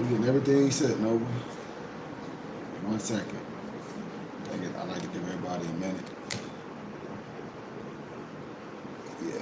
Getting everything set, Nova. 1 second. I like to give everybody a minute. Yeah.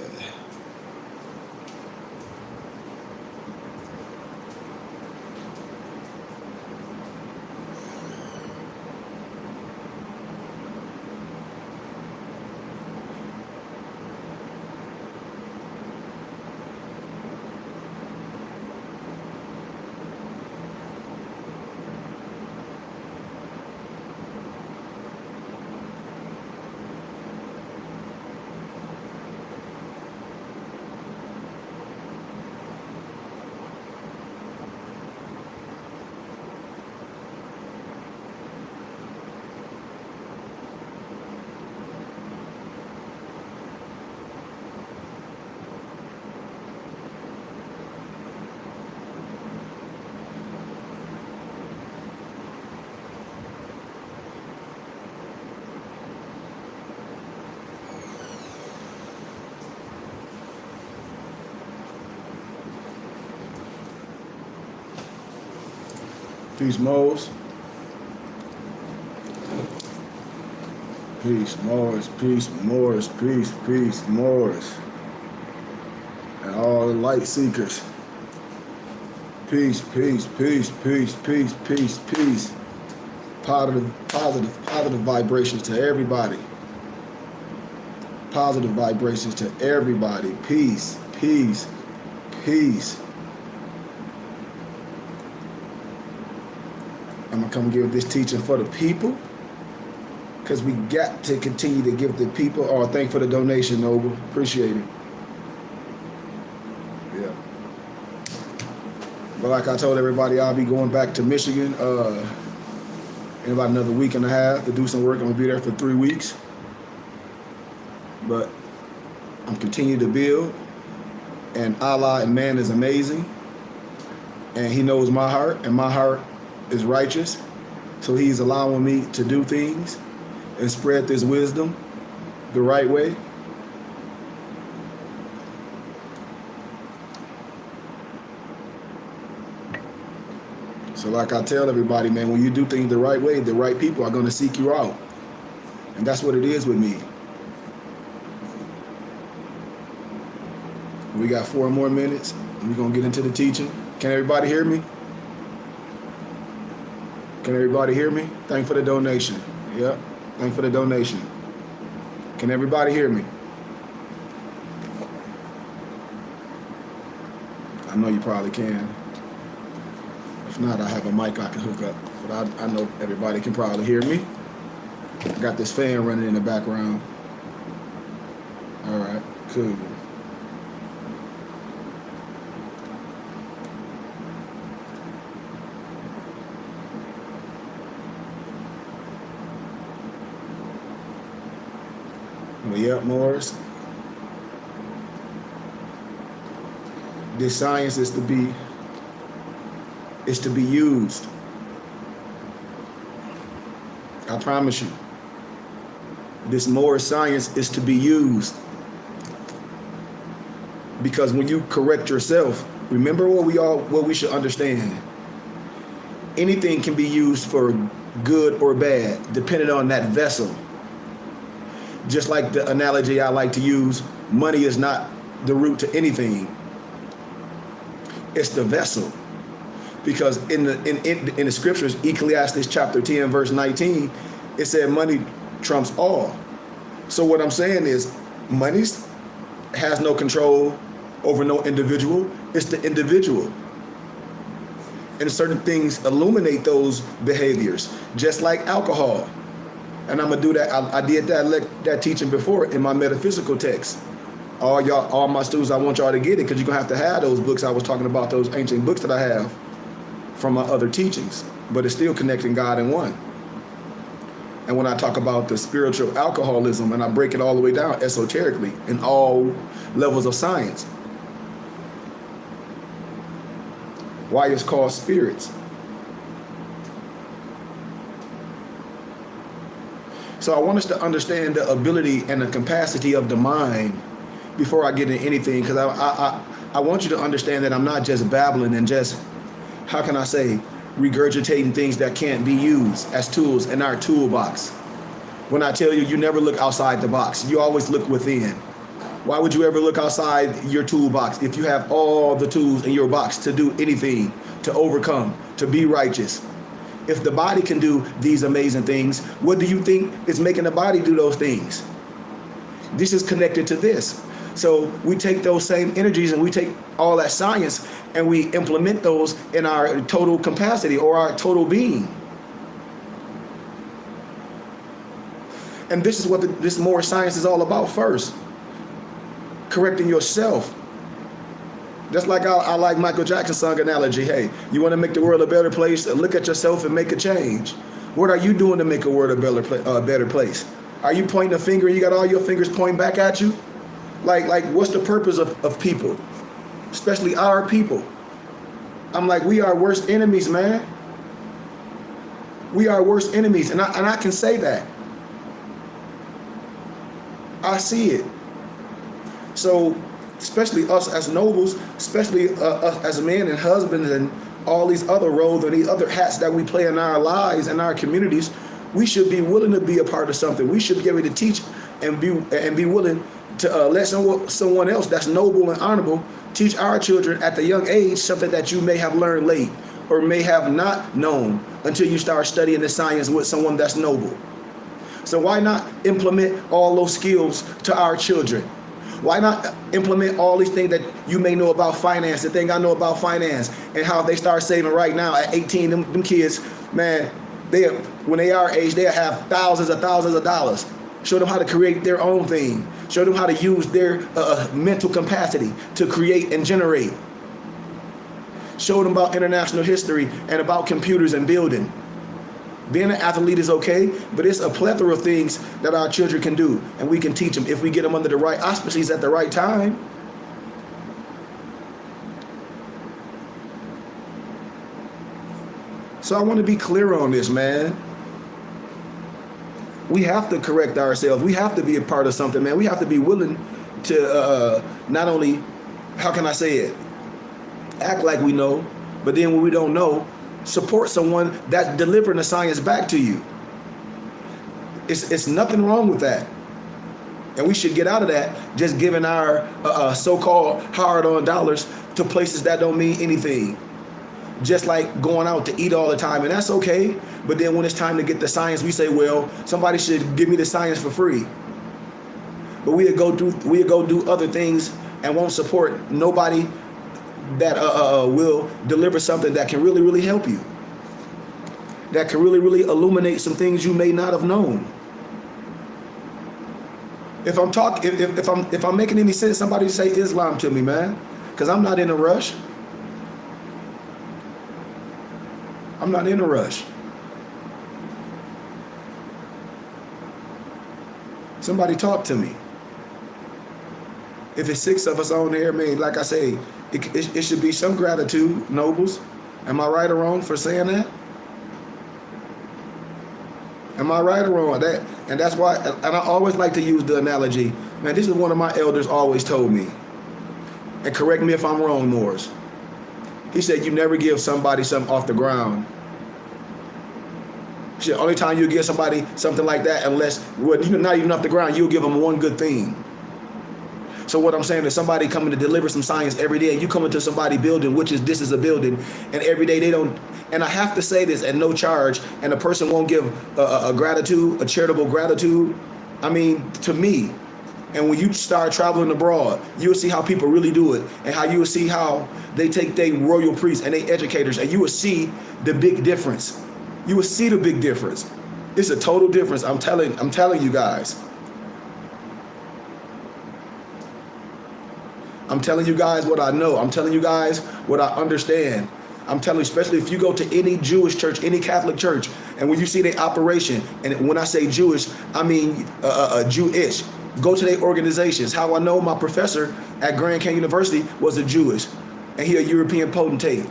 Peace, Mose. Peace, Morris. Peace, Morris. Peace, Morris. And all the light seekers. Peace. Positive vibrations to everybody. Positive vibrations to everybody. Peace. I'm going to come give this teaching for the people, because we got to continue to give the people. Oh, thank for the donation, Noble. Appreciate it. Yeah. But like I told everybody, I'll be going back to Michigan in about another week and a half to do some work. I'm going to be there for 3 weeks. But I'm continuing to build. And Allah and man is amazing. And he knows my heart, and my heart is righteous, so he's allowing me to do things and spread this wisdom the right way. So like I tell everybody, man, when you do things the right way, the right people are going to seek you out. And that's what it is with me. We got 4 more minutes and we're going to get into the teaching. Can everybody hear me? Can everybody hear me? Thank for the donation. Yep. Thank for the donation. Can everybody hear me? I know you probably can. If not, I have a mic I can hook up. But I know everybody can probably hear me. I got this fan running in the background. All right, cool. Well, yeah, Morris. This science is to be used. I promise you. This Morris science is to be used. Because when you correct yourself, remember what we should understand. Anything can be used for good or bad, depending on that vessel. Just like the analogy I like to use, money is not the root to anything. It's the vessel. Because in the scriptures, Ecclesiastes chapter 10, verse 19, it said money trumps all. So what I'm saying is, money has no control over no individual. It's the individual. And certain things illuminate those behaviors, just like alcohol. And I'm gonna do that. I did that teaching before in my metaphysical text. All my students, I want y'all to get it, because you're gonna have to have those books. I was talking about those ancient books that I have from my other teachings, but it's still connecting God in one. And when I talk about the spiritual alcoholism, and I break it all the way down esoterically in all levels of science, why it's called spirits. So I want us to understand the ability and the capacity of the mind before I get into anything, because I want you to understand that I'm not just babbling and just how can I say, regurgitating things that can't be used as tools in our toolbox. When I tell you, you never look outside the box, you always look within. Why would you ever look outside your toolbox if you have all the tools in your box to do anything, to overcome, to be righteous? If the body can do these amazing things, what do you think is making the body do those things? This is connected to this. So we take those same energies and we take all that science and we implement those in our total capacity or our total being. And this is what this more science is all about first. Correcting yourself. Just like I like Michael Jackson's song analogy. Hey, you want to make the world a better place? Look at yourself and make a change. What are you doing to make a world a better place? Are you pointing a finger and you got all your fingers pointing back at you? Like what's the purpose of people? Especially our people. I'm like, we are worst enemies, man. We are worst enemies. And I can say that. I see it. So, especially us as nobles, especially us as men and husbands and all these other roles and these other hats that we play in our lives and our communities, we should be willing to be a part of something. We should be able to teach and be willing to let someone else that's noble and honorable teach our children at the young age something that you may have learned late or may have not known until you start studying the science with someone that's noble. So why not implement all those skills to our children? Why not implement all these things that you may know about finance, the thing I know about finance, and how they start saving right now at 18, them kids, man, when they are age, they'll have thousands of dollars. Show them how to create their own thing. Show them how to use their mental capacity to create and generate. Show them about international history and about computers and building. Being an athlete is okay, but it's a plethora of things that our children can do, and we can teach them if we get them under the right auspices at the right time. So I want to be clear on this, man. We have to correct ourselves. We have to be a part of something, man. We have to be willing to not only, how can I say it, act like we know, but then when we don't know, support someone that's delivering the science back to you. It's nothing wrong with that. And we should get out of that just giving our so-called hard-earned dollars to places that don't mean anything. Just like going out to eat all the time, and that's okay. But then when it's time to get the science, we say, well, somebody should give me the science for free. But we'll go do other things and won't support nobody that will deliver something that can really, really help you. That can really, really illuminate some things you may not have known. If I'm making any sense, somebody say Islam to me, man, because I'm not in a rush. I'm not in a rush. Somebody talk to me. If it's 6 of us on there, man, like I say, it should be some gratitude, nobles. Am I right or wrong for saying that? Am I right or wrong? And that's why, and I always like to use the analogy. Man, this is one of my elders always told me. And correct me if I'm wrong, Morris. He said, you never give somebody something off the ground. Shit, only time you give somebody something like that, unless, well, not even off the ground, you'll give them one good thing. So what I'm saying is somebody coming to deliver some science every day, and you come into somebody building, this is a building, and every day they don't, and I have to say this at no charge, and the person won't give a gratitude, a charitable gratitude, I mean, to me. And when you start traveling abroad, you'll see how people really do it, and how you will see how they take their royal priests and their educators, and you will see the big difference. You will see the big difference. It's a total difference. I'm telling you guys. I'm telling you guys what I know. I'm telling you guys what I understand. I'm telling you, especially if you go to any Jewish church, any Catholic church, and when you see their operation, and when I say Jewish, I mean Jewish. Go to their organizations. How I know, my professor at Grand Canyon University was a Jewish, and he a European potentate,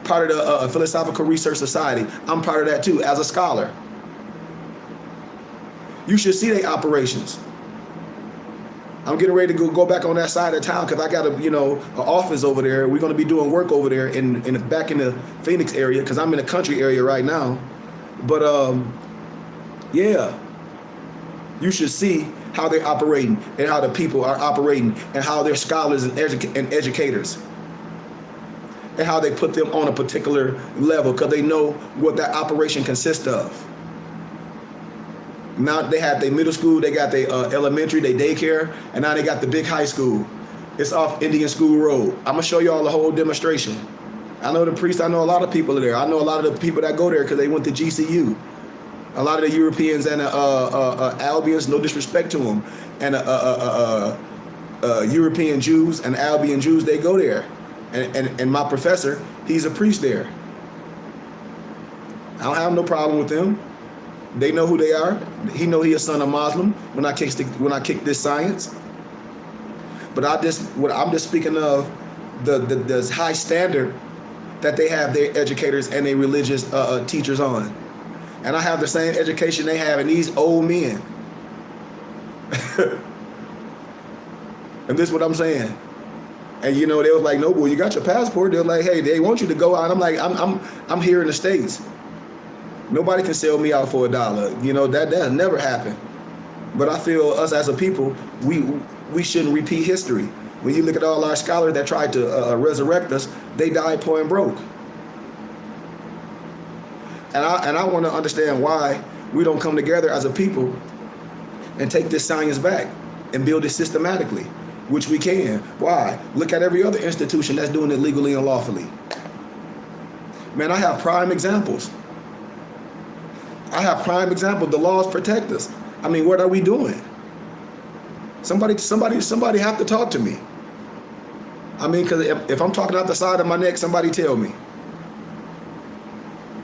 part of the Philosophical Research Society. I'm part of that too, as a scholar. You should see their operations. I'm getting ready to go back on that side of town because I got an office over there. We're going to be doing work over there back in the Phoenix area because I'm in a country area right now. But yeah, you should see how they're operating and how the people are operating and how they're scholars and educators and how they put them on a particular level because they know what that operation consists of. Now they have their middle school, they got their elementary, their daycare, and now they got the big high school. It's off Indian School Road. I'm gonna show y'all the whole demonstration. I know the priest, I know a lot of people there. I know a lot of the people that go there because they went to GCU. A lot of the Europeans and Albions, no disrespect to them, and European Jews and Albion Jews, they go there. And my professor, he's a priest there. I don't have no problem with them. They know who they are. He know he a son of Muslim when I kick this science. But I'm just speaking of the high standard that they have their educators and their religious teachers on. And I have the same education they have, and these old men. And this is what I'm saying. And they was like, "No, boy, you got your passport." They're like, "Hey, they want you to go out." I'm like, I'm here in the States. Nobody can sell me out for $1. That never happened. But I feel us as a people, we shouldn't repeat history. When you look at all our scholars that tried to resurrect us, they died poor and broke. And I want to understand why we don't come together as a people and take this science back and build it systematically, which we can. Why? Look at every other institution that's doing it legally and lawfully. Man, I have prime examples. The laws protect us. I mean, what are we doing? Somebody have to talk to me. I mean, because if I'm talking out the side of my neck, somebody tell me.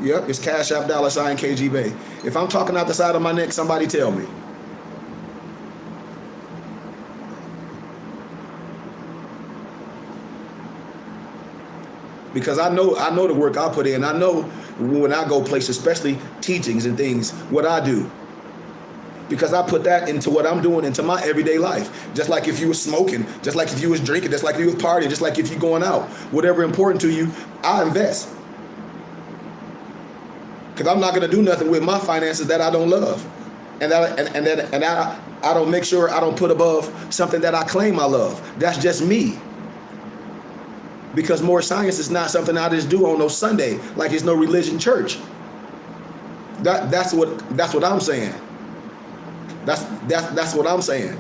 Yep, it's Cash App $KG Bay. If I'm talking out the side of my neck, somebody tell me. Because I know the work I put in. I know when I go places, especially teachings and things, what I do. Because I put that into what I'm doing into my everyday life. Just like if you were smoking, just like if you was drinking, just like if you was partying, just like if you going out, whatever important to you, I invest. Because I'm not going to do nothing with my finances that I don't love, and I don't make sure I don't put above something that I claim I love. That's just me. Because more science is not something I just do on no Sunday, like it's no religion church. That's what I'm saying. That's what I'm saying.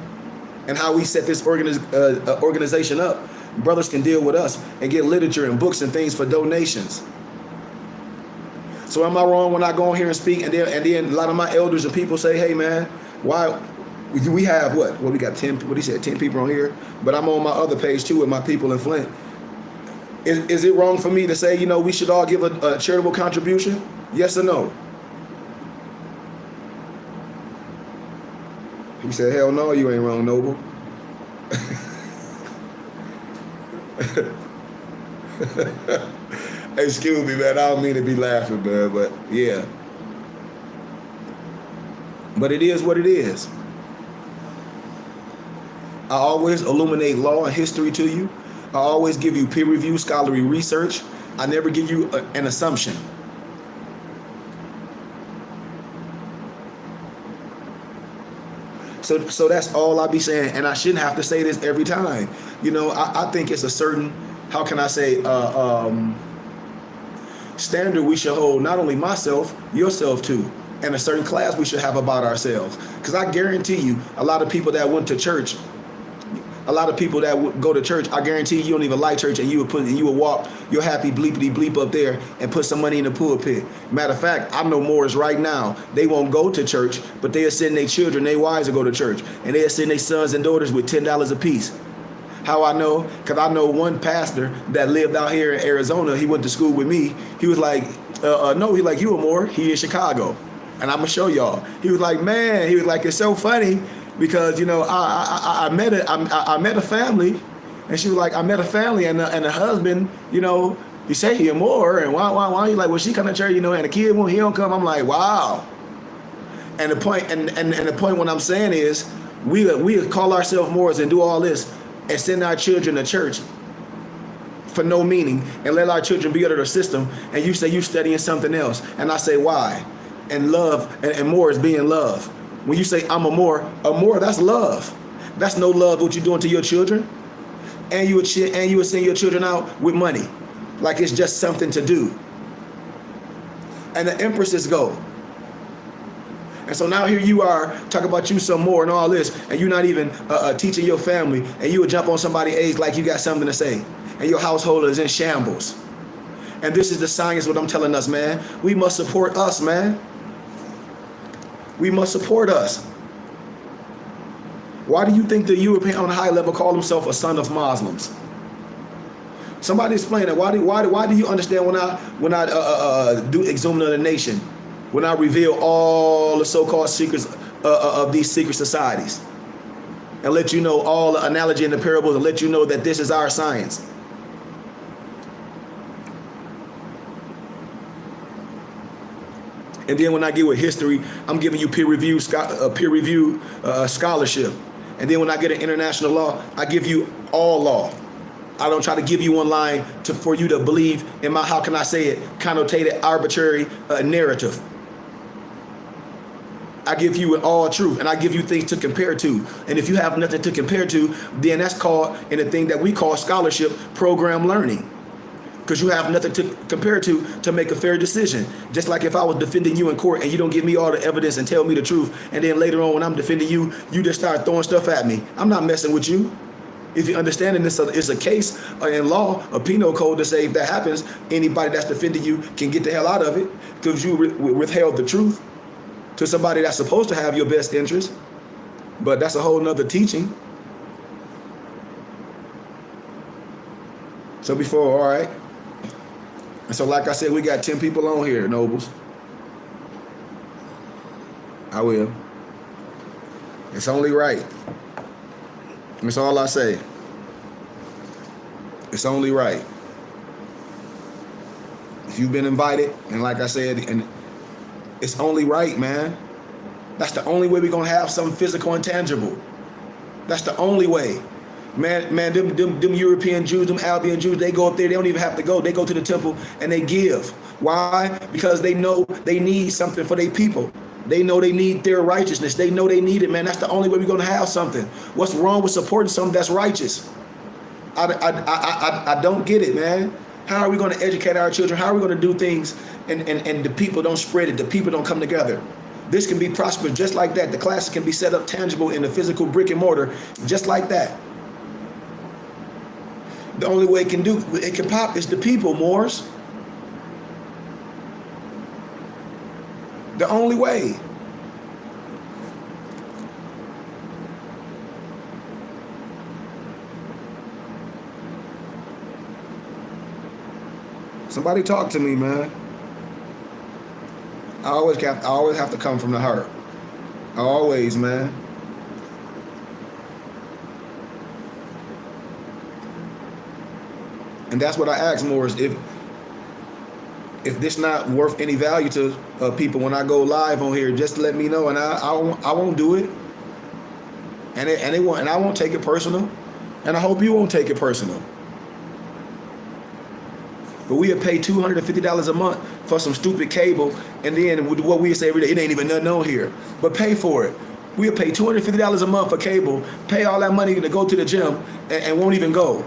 And how we set this organization up, brothers can deal with us and get literature and books and things for donations. So am I wrong when I go on here and speak, and then a lot of my elders and people say, "Hey man, why we have what we got 10? What he said, 10 people on here, but I'm on my other page too with my people in Flint. Is it wrong for me to say, we should all give a charitable contribution? Yes or no?" He said, "Hell no, you ain't wrong, Noble." Excuse me, man. I don't mean to be laughing, man, but yeah. But it is what it is. I always illuminate law and history to you. I always give you peer-reviewed scholarly research. I never give you an assumption. So that's all I be saying, and I shouldn't have to say this every time. I think it's a certain, how can I say, standard we should hold, not only myself, yourself too, and a certain class we should have about ourselves. Because I guarantee you, a lot of people that went to church, a lot of people that would go to church, I guarantee you don't even like church, and you would walk your happy bleepity bleep up there and put some money in the pulpit. Matter of fact, I know Moors right now, they won't go to church, but they'll send their children, their wives to go to church, and they'll send their sons and daughters with $10 a piece. How I know? Because I know one pastor that lived out here in Arizona. He went to school with me. He was like, no, he like, "You a Moor?" He in Chicago. And I'm going to show y'all. He was like, man, it's so funny because, I met a family, and she was like, I met a family, and the husband, he say he a Moor, and why you like, well, she come to church, and the kid, when he don't come, I'm like, wow. And the point, and the point what I'm saying is, We call ourselves Moors and do all this and send our children to church for no meaning and let our children be under the system, and you say you studying something else, and I say why? And love and more is being love. When you say I'm a Moor, that's love. That's no love what you're doing to your children, and you would send your children out with money, like it's just something to do. And the empresses go. And so now here you are talking about you some more and all this, and you're not even teaching your family, and you would jump on somebody's age like you got something to say, and your household is in shambles. And this is the science, what I'm telling us, man. We must support us, man. We must support us. Why do you think the European on a high level call himself a son of Muslims? Somebody explain that. Why do you understand when I do exhume of the nation? When I reveal all the so-called secrets of these secret societies, and let you know all the analogy and the parables, and let you know that this is our science. And then when I get with history, I'm giving you peer-reviewed scholarship. And then when I get an international law, I give you all law. I don't try to give you one line for you to believe in my, how can I say it, connotated arbitrary narrative. I give you all truth, and I give you things to compare to. And if you have nothing to compare to, then that's called, in a thing that we call scholarship, program learning. Because you have nothing to compare to make a fair decision. Just like if I was defending you in court and you don't give me all the evidence and tell me the truth, and then later on when I'm defending you, you just start throwing stuff at me. I'm not messing with you. If you're understanding this is a case in law, a penal code to say if that happens, anybody that's defending you can get the hell out of it because you withheld the truth to somebody that's supposed to have your best interest. But that's a whole nother teaching. So before, all right. And so like I said, we got 10 people on here, Nobles. I will. It's only right. That's all I say. It's only right. If you've been invited, and like I said, and it's only right, man. That's the only way we're gonna have something physical and tangible. That's the only way. Man, them European Jews, them Albion Jews, they go up there, they don't even have to go. They go to the temple and they give. Why? Because they know they need something for their people. They know they need their righteousness. They know they need it, man. That's the only way we're gonna have something. What's wrong with supporting something that's righteous? I don't get it, man. How are we gonna educate our children? How are we gonna do things and the people don't spread it, the people don't come together? This can be prosperous just like that. The classes can be set up tangible in the physical brick and mortar, just like that. The only way it can pop is the people, Moors. The only way. Somebody talk to me, man. I always have to come from the heart. Always, man. And that's what I ask Moors, if this not worth any value to people when I go live on here, just let me know, and I won't do it. And I won't take it personal, and I hope you won't take it personal. But we have paid $250 a month for some stupid cable, and then what we say every day, it ain't even nothing on here. But pay for it. We have paid $250 a month for cable, pay all that money to go to the gym, and won't even go.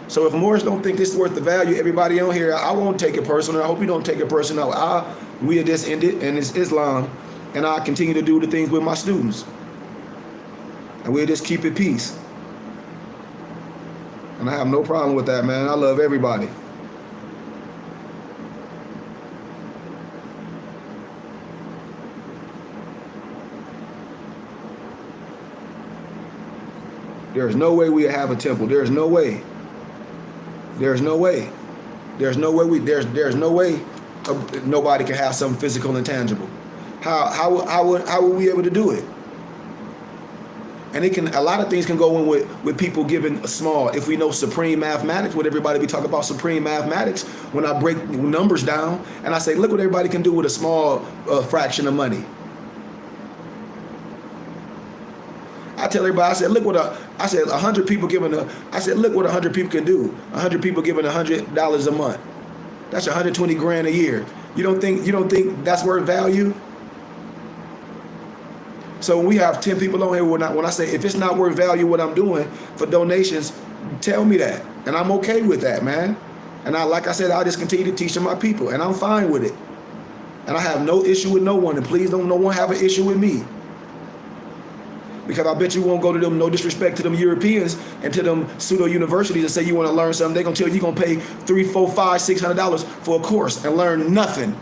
So if Moors don't think this is worth the value, everybody on here, I won't take it personal. I hope you don't take it personal. We'll just end it, and it's Islam, and I'll continue to do the things with my students. And we'll just keep it peace. And I have no problem with that, man. I love everybody. There's no way we have a temple. There's no way. There's no way. There's no way there's no way nobody can have something physical and tangible. How would we able to do it? And a lot of things can go in with people giving a small. If we know supreme mathematics, what everybody be talking about supreme mathematics, when I break numbers down and I say, look what everybody can do with a small fraction of money. I tell everybody, I said, look what I said, 100 people giving I said, look what 100 people can do. 100 people giving $100 a month. That's 120 grand a year. You don't think that's worth value? So when we have 10 people on here, when I say if it's not worth value what I'm doing for donations, tell me that, and I'm okay with that, man. And like I said, I'll just continue to teach my people, and I'm fine with it. And I have no issue with no one, and please don't no one have an issue with me. Because I bet you won't go to them, no disrespect to them Europeans and to them pseudo universities and say you want to learn something. They're gonna tell you you're gonna pay $300, $400, $600 for a course and learn nothing.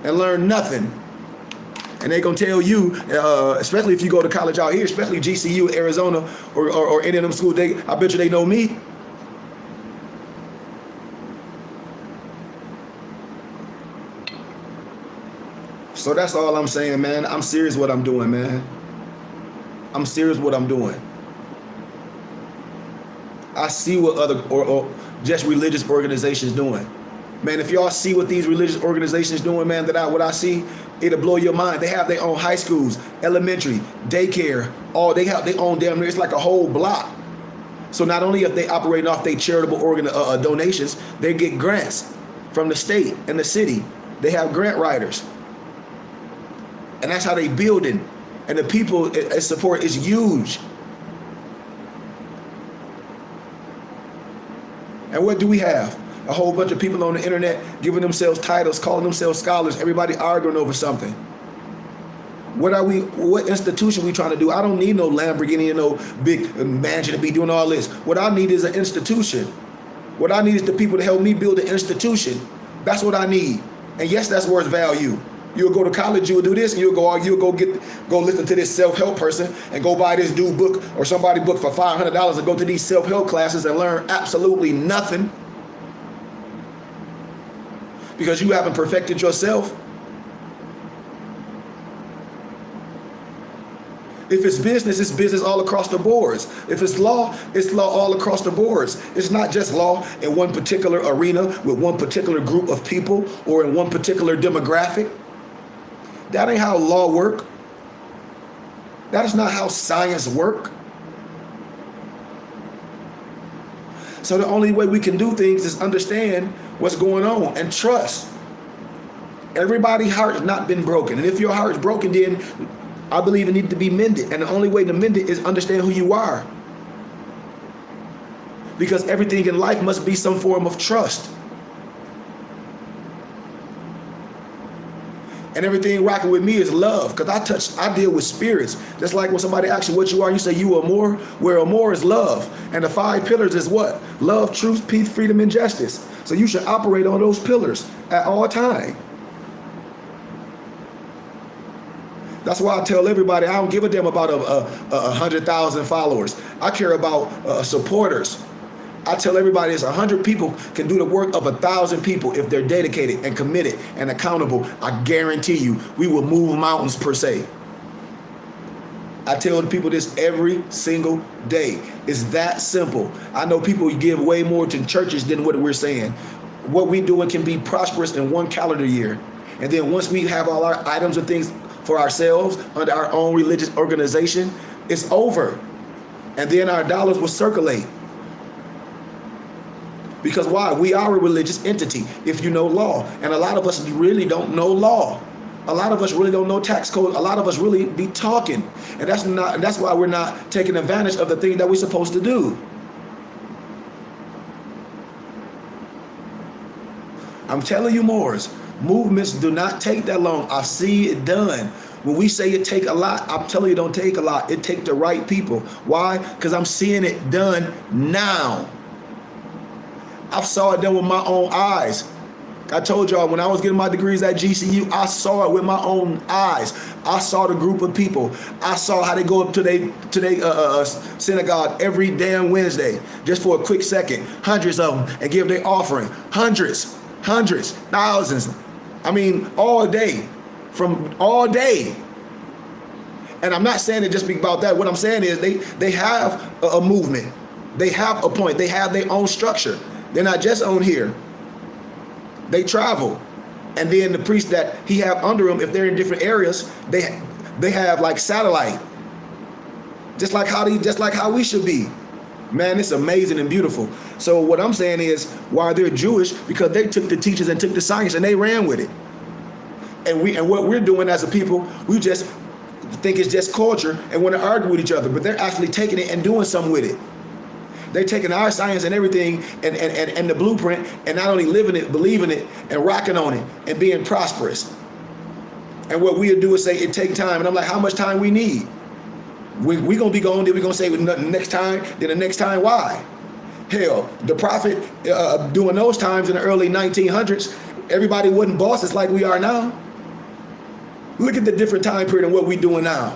And they're gonna tell you, especially if you go to college out here, especially GCU, Arizona, or any of them schools, I bet you they know me. So that's all I'm saying, man. I'm serious what I'm doing, man. I'm serious what I'm doing. I see what other or just religious organizations doing. Man, if y'all see what these religious organizations doing, man, what I see, it'll blow your mind. They have their own high schools, elementary, daycare, they own damn near, it's like a whole block. So not only if they operating off their charitable donations, they get grants from the state and the city. They have grant writers. And that's how they building. And the people support is huge. And what do we have? A whole bunch of people on the internet giving themselves titles, calling themselves scholars, everybody arguing over something. What institution we trying to do? I don't need no Lamborghini and no big mansion to be doing all this. What I need is an institution. What I need is the people to help me build an institution. That's what I need. And yes, that's worth value. You'll go to college, you'll do this, and you'll go listen to this self-help person and go buy this dude book or somebody book for $500 and go to these self-help classes and learn absolutely nothing. Because you haven't perfected yourself. If it's business all across the boards. If it's law all across the boards. It's not just law in one particular arena with one particular group of people or in one particular demographic. That ain't how law work. That is not how science work. So the only way we can do things is understand what's going on and trust. Everybody's heart has not been broken. And if your heart is broken, then I believe it needs to be mended. And the only way to mend it is understand who you are. Because everything in life must be some form of trust. And everything rocking with me is love. Because I deal with spirits. That's like when somebody asks you what you are, you say you are more, where a more is love. And the 5 pillars is what? Love, truth, peace, freedom, and justice. So you should operate on those pillars at all times. That's why I tell everybody I don't give a damn about 100,000 followers. I care about supporters. I tell everybody it's 100 people can do the work of 1,000 people if they're dedicated and committed and accountable. I guarantee you, we will move mountains per se. I tell the people this every single day. It's that simple. I know people give way more to churches than what we're saying. What we doing can be prosperous in 1 calendar year. And then once we have all our items and things for ourselves under our own religious organization, it's over. And then our dollars will circulate. Because why? We are a religious entity, if you know law. And a lot of us really don't know law. A lot of us really don't know tax code. A lot of us really be talking. And that's why we're not taking advantage of the thing that we're supposed to do. I'm telling you, Moors, movements do not take that long. I see it done. When we say it take a lot, I'm telling you it don't take a lot. It take the right people. Why? Because I'm seeing it done now. I saw it done with my own eyes. I told y'all when I was getting my degrees at GCU, I saw it with my own eyes. I saw the group of people. I saw how they go up to their synagogue every damn Wednesday, just for a quick second, hundreds of them, and give their offering. Hundreds, thousands. I mean, all day, from all day. And I'm not saying it just about that. What I'm saying is they have a movement. They have a point. They have their own structure. They're not just on here. They travel. And then the priests that he have under them, if they're in different areas, they have like satellite. just like how we should be. Man, it's amazing and beautiful. So what I'm saying is, why they're Jewish, because they took the teachings and took the science and they ran with it. And what we're doing as a people, we just think it's just culture and want to argue with each other, but they're actually taking it and doing something with it. They're taking our science and everything and the blueprint and not only living it, believing it, and rocking on it and being prosperous. And what we'll do is say it take time. And I'm like, how much time we need? We're going to be gone, then we're going to say next time, then the next time, why? Hell, the prophet during those times in the early 1900s, everybody wasn't bosses like we are now. Look at the different time period and what we're doing now.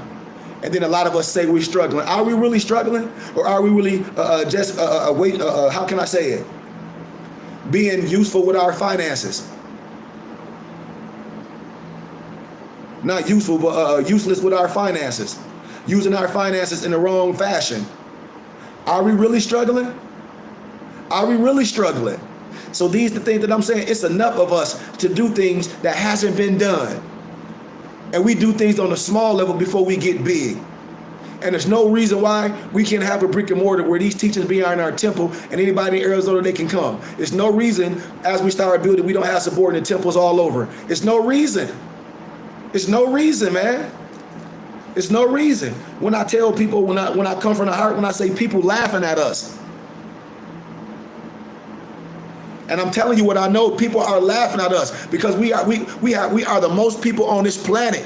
And then a lot of us say we're struggling. Are we really struggling? Or are we really how can I say it? Being useful with our finances. Not useful, but useless with our finances. Using our finances in the wrong fashion. Are we really struggling? Are we really struggling? So these are the things that I'm saying. It's enough of us to do things that hasn't been done. And we do things on a small level before we get big. And there's no reason why we can't have a brick and mortar where these teachers be in our temple and anybody in Arizona, they can come. There's no reason as we start building, we don't have subordinate temples all over. It's no reason. It's no reason, man. It's no reason. When I tell people, when I come from the heart, when I say people laughing at us. And I'm telling you what I know, people are laughing at us because we are the most people on this planet.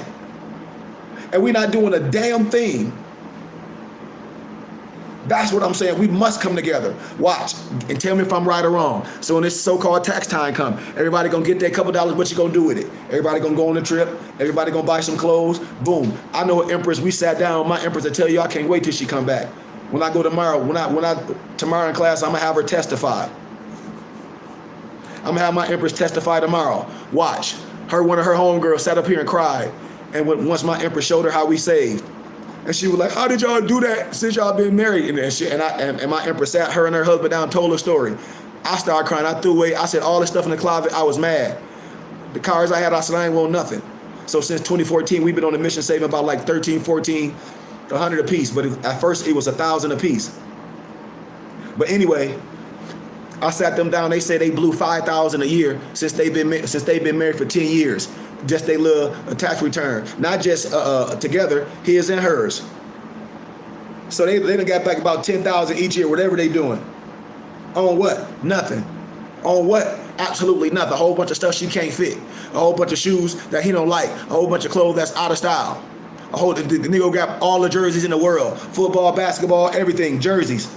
And we're not doing a damn thing. That's what I'm saying. We must come together. Watch and tell me if I'm right or wrong. So when this so-called tax time come, everybody gonna get their couple dollars. What you gonna do with it? Everybody gonna go on a trip. Everybody gonna buy some clothes. Boom. I know an empress. We sat down. My empress, I tell you, I can't wait till she come back. When I go tomorrow, tomorrow in class, I'm gonna have her testify. I'm gonna have my empress testify tomorrow. Watch. One of her homegirls sat up here and cried. And once my empress showed her how we saved. And she was like, how did y'all do that since y'all been married? And my empress sat her and her husband down and told her story. I started crying. I threw away. I said all the stuff in the closet. I was mad. The cars I had, I said I ain't want nothing. So since 2014, we've been on a mission saving about like 13, 14, 100 a piece. But at first it was 1,000 a piece. But anyway, I sat them down. They say they blew 5,000 a year since they've been married for 10 years. Just they little tax return, not just together, his and hers. So they done got back about 10,000 each year, whatever they doing. On what? Nothing. On what? Absolutely nothing. A whole bunch of stuff she can't fit. A whole bunch of shoes that he don't like. A whole bunch of clothes that's out of style. The nigga got all the jerseys in the world. Football, basketball, everything. Jerseys.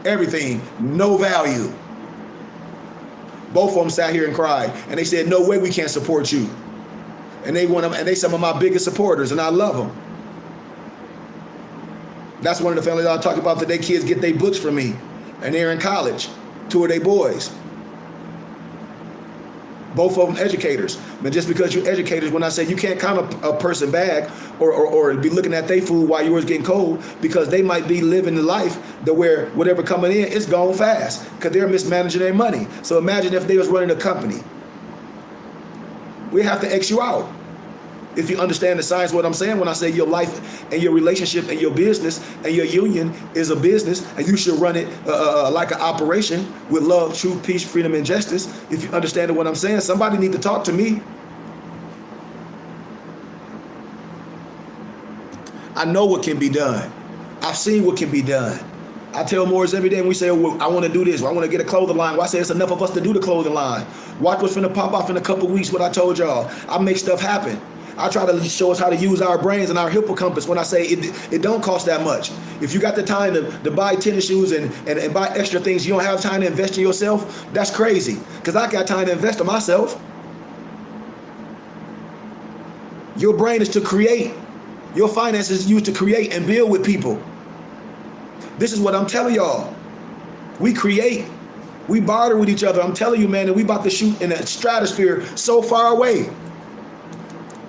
Everything. No value. Both of them sat here and cried. And they said, no way we can't support you. And they some of my biggest supporters, and I love them. That's one of the families I talk about that their kids get their books from me, and they're in college. 2 of their boys. Both of them educators. But just because you're educators, when I say you can't count a person bag or be looking at their food while yours getting cold, because they might be living the life that where whatever coming in, it's gone fast because they're mismanaging their money. So imagine if they was running a company. We have to X you out. If you understand the science, what I'm saying when I say your life and your relationship and your business and your union is a business and you should run it like an operation with love, truth, peace, freedom, and justice. If you understand what I'm saying, somebody need to talk to me. I know what can be done. I've seen what can be done. I tell Morris every day when we say, well, I want to do this, I want to get a clothing line. Well, I say it's enough of us to do the clothing line. Watch what's finna pop off in a couple weeks, what I told y'all. I make stuff happen. I try to show us how to use our brains and our hippocampus when I say it don't cost that much. If you got the time to buy tennis shoes and buy extra things, you don't have time to invest in yourself, that's crazy. Because I got time to invest in myself. Your brain is to create. Your finances is used to create and build with people. This is what I'm telling y'all. We create. We barter with each other. I'm telling you, man, that we about to shoot in a stratosphere so far away.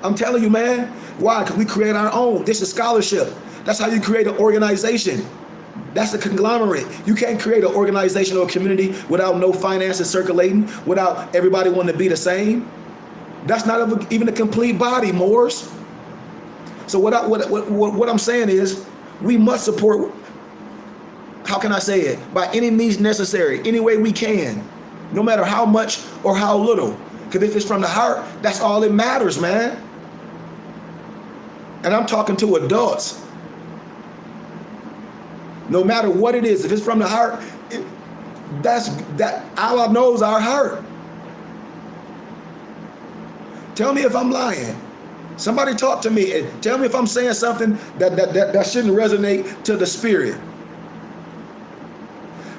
I'm telling you, man. Why? Because we create our own. This is scholarship. That's how you create an organization. That's a conglomerate. You can't create an organization or a community without no finances circulating, without everybody wanting to be the same. That's not even a complete body, Moors. So what I'm saying is, We must support, how can I say it? By any means necessary, any way we can, no matter how much or how little. Because if it's from the heart, that's all that matters, man. And I'm talking to adults. No matter what it is, if it's from the heart, Allah knows our heart. Tell me if I'm lying. Somebody talk to me and tell me if I'm saying something that shouldn't resonate to the spirit.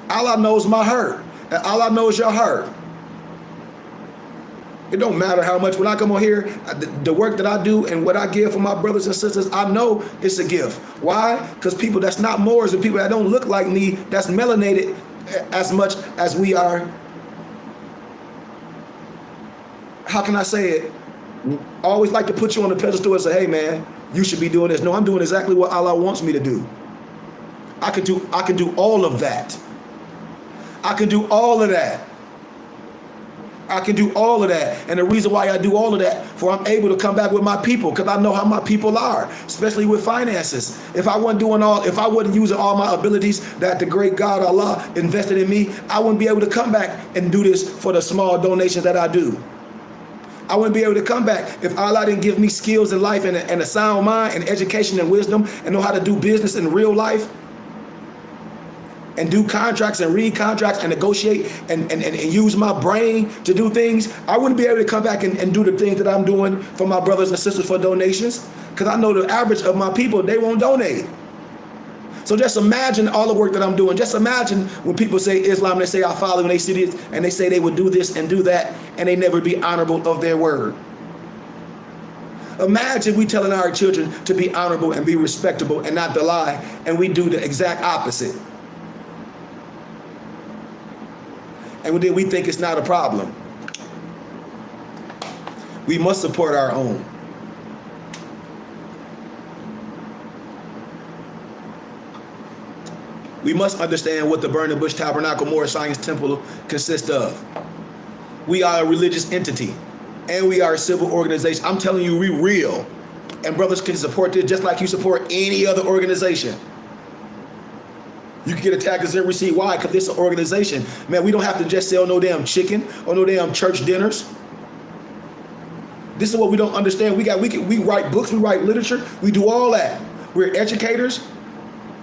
Allah knows my heart, and Allah knows your heart. It don't matter how much. When I come on here, the work that I do and what I give for my brothers and sisters, I know it's a gift. Why? Because people that's not Moors and people that don't look like me, that's melanated as much as we are. How can I say it? I always like to put you on the pedestal and say, hey man, you should be doing this. No, I'm doing exactly what Allah wants me to do. I can do all of that. I can do all of that. I can do all of that. And the reason why I do all of that, for I'm able to come back with my people, because I know how my people are, especially with finances. If I wasn't using all my abilities that the great God Allah invested in me, I wouldn't be able to come back and do this for the small donations that I do. I wouldn't be able to come back if Allah didn't give me skills in life and a sound mind and education and wisdom and know how to do business in real life and do contracts and read contracts and negotiate and use my brain to do things. I wouldn't be able to come back and do the things that I'm doing for my brothers and sisters for donations, because I know the average of my people, they won't donate. So just imagine all the work that I'm doing. Just imagine when people say Islam, they say I follow, and they see this, and they say they would do this and do that, and they never be honorable of their word. Imagine we telling our children to be honorable and be respectable and not to lie, and we do the exact opposite. And then we think it's not a problem. We must support our own. We must understand what the Burning Bush Tabernacle Moorish Science Temple consists of. We are a religious entity, and we are a civil organization. I'm telling you, we real. And brothers can support this just like you support any other organization. You can get a tag as receipt. Why? Because it's an organization. Man, we don't have to just sell no damn chicken or no damn church dinners. This is what we don't understand. We write books, we write literature, we do all that. We're educators.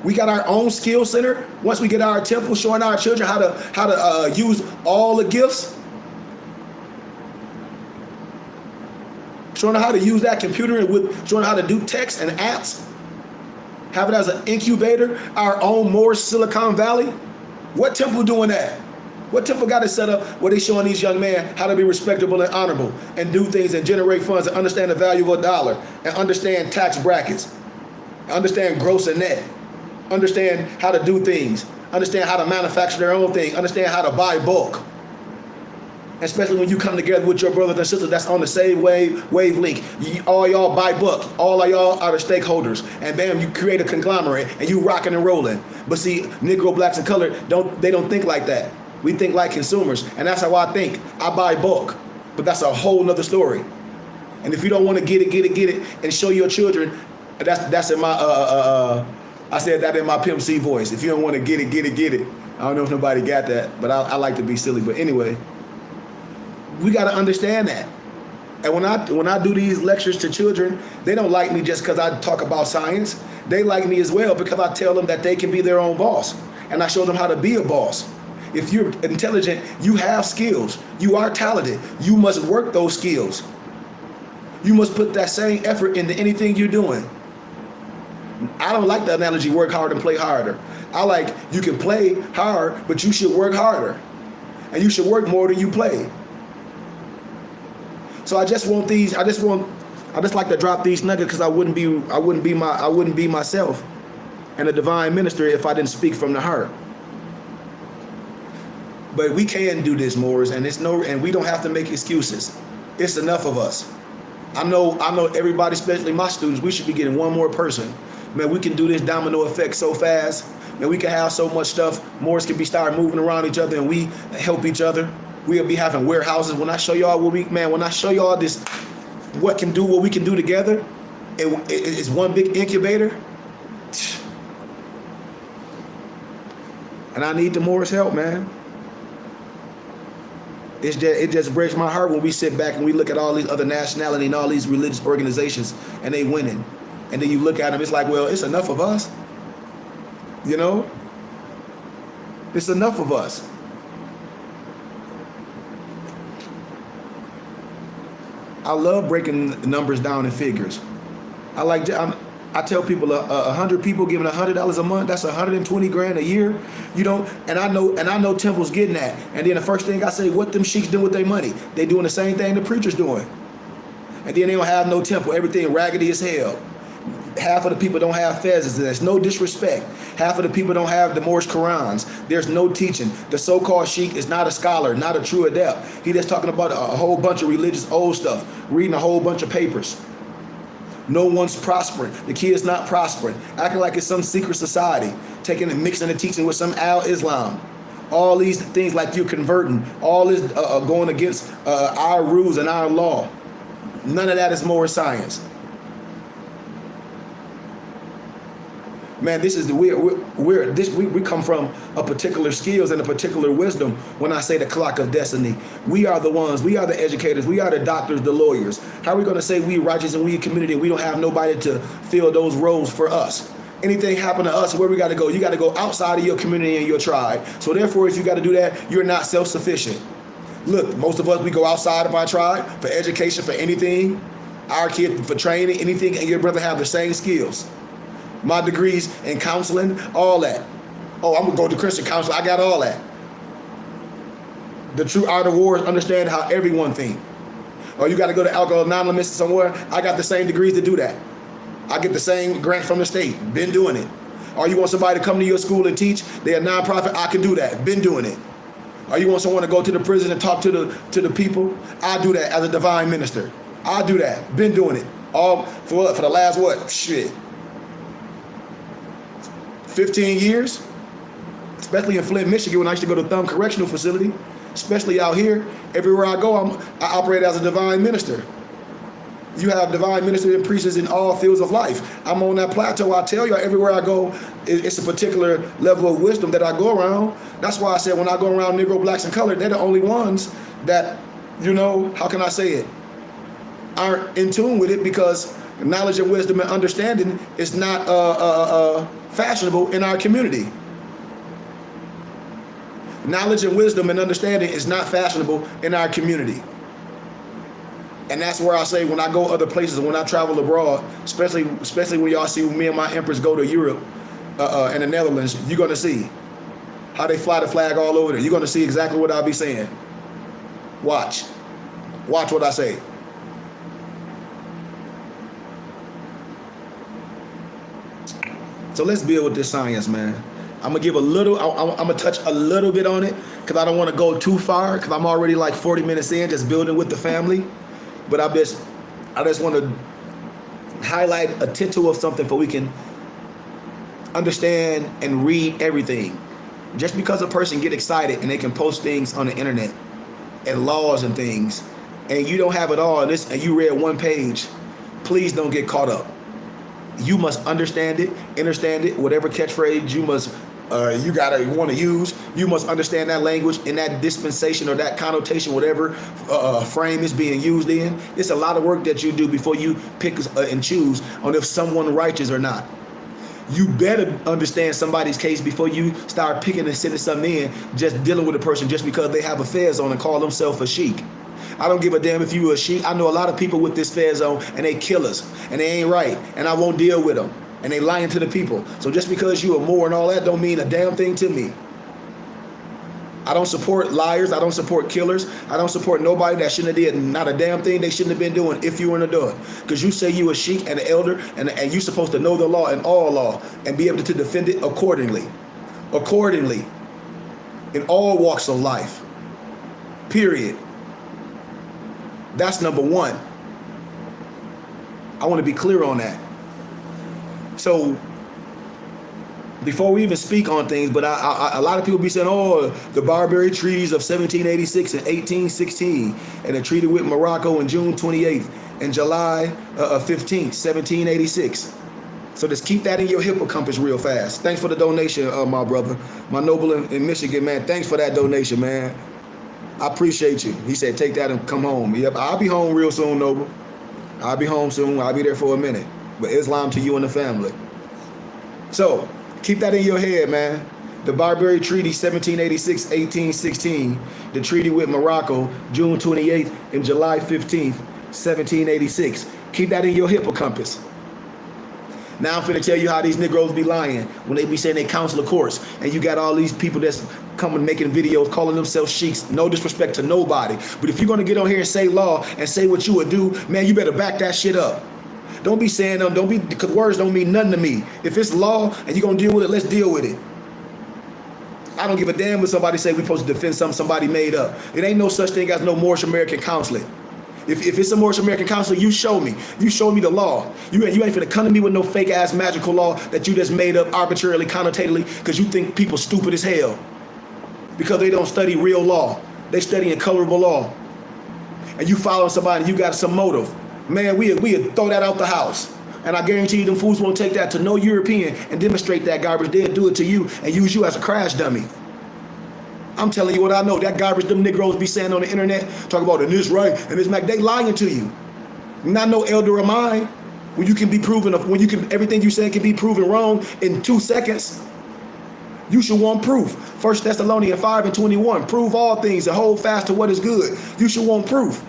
We got our own skill center. Once we get our temple, showing our children how to use all the gifts, showing them how to use that computer and showing them how to do text and apps, have it as an incubator. Our own Moorish Silicon Valley. What temple doing that? What temple got it set up where they showing these young men how to be respectable and honorable and do things and generate funds and understand the value of a dollar and understand tax brackets, understand gross and net, understand how to do things, understand how to manufacture their own thing, understand how to buy bulk. Especially when you come together with your brothers and sisters that's on the same wavelength. All y'all buy bulk. All of y'all are the stakeholders. And bam, you create a conglomerate and you rocking and rolling. But see, Negro, blacks, and colored, they don't think like that. We think like consumers. And that's how I think. I buy bulk. But that's a whole nother story. And if you don't want to get it, and show your children, that's in my I said that in my Pimp C voice. If you don't want to get it. I don't know if nobody got that, but I like to be silly. But anyway, we got to understand that. And when I do these lectures to children, they don't like me just because I talk about science. They like me as well because I tell them that they can be their own boss. And I show them how to be a boss. If you're intelligent, you have skills. You are talented. You must work those skills. You must put that same effort into anything you're doing. I don't like the analogy work hard and play harder. I like you can play hard, but you should work harder. And you should work more than you play. So I just like to drop these nuggets because I wouldn't be myself and a divine minister if I didn't speak from the heart. But we can do this, Moors, and we don't have to make excuses. It's enough of us. I know everybody, especially my students, we should be getting one more person. Man, we can do this domino effect so fast. Man, we can have so much stuff. Moors can start moving around each other and we help each other. We'll be having warehouses. When I show y'all this, what we can do together, it's one big incubator. And I need the Moors' help, man. It just breaks my heart when we sit back and we look at all these other nationality and all these religious organizations and they winning. And then you look at them, it's like, well, it's enough of us. You know? It's enough of us. I love breaking numbers down in figures. I tell people 100 people giving $100 a month, that's 120 grand a year. You don't, and I know Temple's getting that. And then the first thing I say, what them sheiks doing with their money? They doing the same thing the preacher's doing. And then they don't have no temple. Everything raggedy as hell. Half of the people don't have fezzes. There's no disrespect. Half of the people don't have the Moorish Qurans. There's no teaching. The so-called sheik is not a scholar, not a true adept. He just talking about a whole bunch of religious old stuff, reading a whole bunch of papers. No one's prospering. The kid's not prospering. Acting like it's some secret society, taking and mixing the teaching with some al-Islam. All these things like you're converting. All this going against our rules and our law. None of that is Moorish science. Man, this is the we come from a particular skills and a particular wisdom. When I say the clock of destiny, we are the ones, we are the educators, we are the doctors, the lawyers. How are we going to say we righteous and we a community and we don't have nobody to fill those roles for us? Anything happen to us, where we got to go? You got to go outside of your community and your tribe. So therefore, if you got to do that, you're not self-sufficient. Look, most of us, we go outside of our tribe for education, for anything. Our kids for training, anything, and your brother have the same skills. My degrees in counseling, all that. Oh, I'm gonna go to Christian counseling. I got all that. The true art of war is understand how everyone thinks. Or you got to go to Alcohol Anonymous somewhere. I got the same degrees to do that. I get the same grant from the state. Been doing it. Or you want somebody to come to your school and teach? They're a nonprofit. I can do that. Been doing it. Or you want someone to go to the prison and talk to the people? I do that as a divine minister. I do that. Been doing it. All for the last what? Shit. 15 years, especially in Flint, Michigan, when I used to go to Thumb Correctional Facility, especially out here, everywhere I go, I operate as a divine minister. You have divine ministers and priests in all fields of life. I'm on that plateau. I tell you, everywhere I go, it's a particular level of wisdom that I go around. That's why I said when I go around Negro, blacks, and colored, they're the only ones that, you know, how can I say it, aren't in tune with it, because knowledge and wisdom and understanding is not fashionable in our community. Knowledge and wisdom and understanding is not fashionable in our community. And that's where I say when I go other places, when I travel abroad, especially when y'all see me and my empress go to Europe and the Netherlands, you're going to see how they fly the flag all over there. You're going to see exactly what I'll be saying. Watch what I say. So let's build with this science, man. I'm gonna give a little, I'm gonna touch a little bit on it because I don't want to go too far because I'm already like 40 minutes in just building with the family. But I just want to highlight a tittle of something so we can understand and read everything. Just because a person get excited and they can post things on the internet and laws and things, and you don't have it all, and you read one page, please don't get caught up. You must understand it, whatever catchphrase you must, you gotta want to use. You must understand that language in that dispensation or that connotation, whatever frame is being used in. It's a lot of work that you do before you pick and choose on if someone righteous or not. You better understand somebody's case before you start picking and sending something in, just dealing with a person just because they have a fez on and call themselves a sheik. I don't give a damn if you a sheik. I know a lot of people with this fez on and they killers and they ain't right, and I won't deal with them, and they lying to the people. So just because you are more and all that don't mean a damn thing to me. I don't support liars. I don't support killers. I don't support nobody that shouldn't have did not a damn thing they shouldn't have been doing if you were an adult. Because you say you a sheik and an elder, and you're supposed to know the law and all law and be able to defend it accordingly in all walks of life, period. That's number one. I want to be clear on that. So before we even speak on things, but a lot of people be saying, oh, the Barbary Treaties of 1786 and 1816, and the treaty with Morocco on June 28th and July 15th, 1786. So just keep that in your hippocampus real fast. Thanks for the donation, my brother. My noble in Michigan, man. Thanks for that donation, man. I appreciate you. He said, take that and come home. Yep, I'll be home real soon, Noble. I'll be home soon. I'll be there for a minute. But Islam to you and the family. So keep that in your head, man. The Barbary Treaty, 1786-1816. The treaty with Morocco, June 28th and July 15th, 1786. Keep that in your hippocampus. Now I'm finna tell you how these Negroes be lying when they be saying they council of courts, and you got all these people that's coming making videos calling themselves sheiks. No disrespect to nobody, but if you're gonna get on here and say law and say what you would do, man, you better back that shit up. Don't be saying them. Don't be, because words don't mean nothing to me. If it's law and you're gonna deal with it, let's deal with it. I don't give a damn when somebody say we supposed to defend something somebody made up. It ain't no such thing as no Moorish American consulate. If it's a Moorish American consulate, you show me. You show me the law. You ain't finna come to me with no fake ass magical law that you just made up arbitrarily, connotatively, because you think people stupid as hell. Because they don't study real law. They study colorable law. And you following somebody and you got some motive. Man, we'd throw that out the house. And I guarantee you them fools won't take that to no European and demonstrate that garbage. They'll do it to you and use you as a crash dummy. I'm telling you what I know. That garbage them Negroes be saying on the internet, talk about and this right and this Mac, they lying to you. Not no elder of mine. When you can be proven, everything you say can be proven wrong in 2 seconds. You should want proof. 1 Thessalonians 5:21. Prove all things and hold fast to what is good. You should want proof.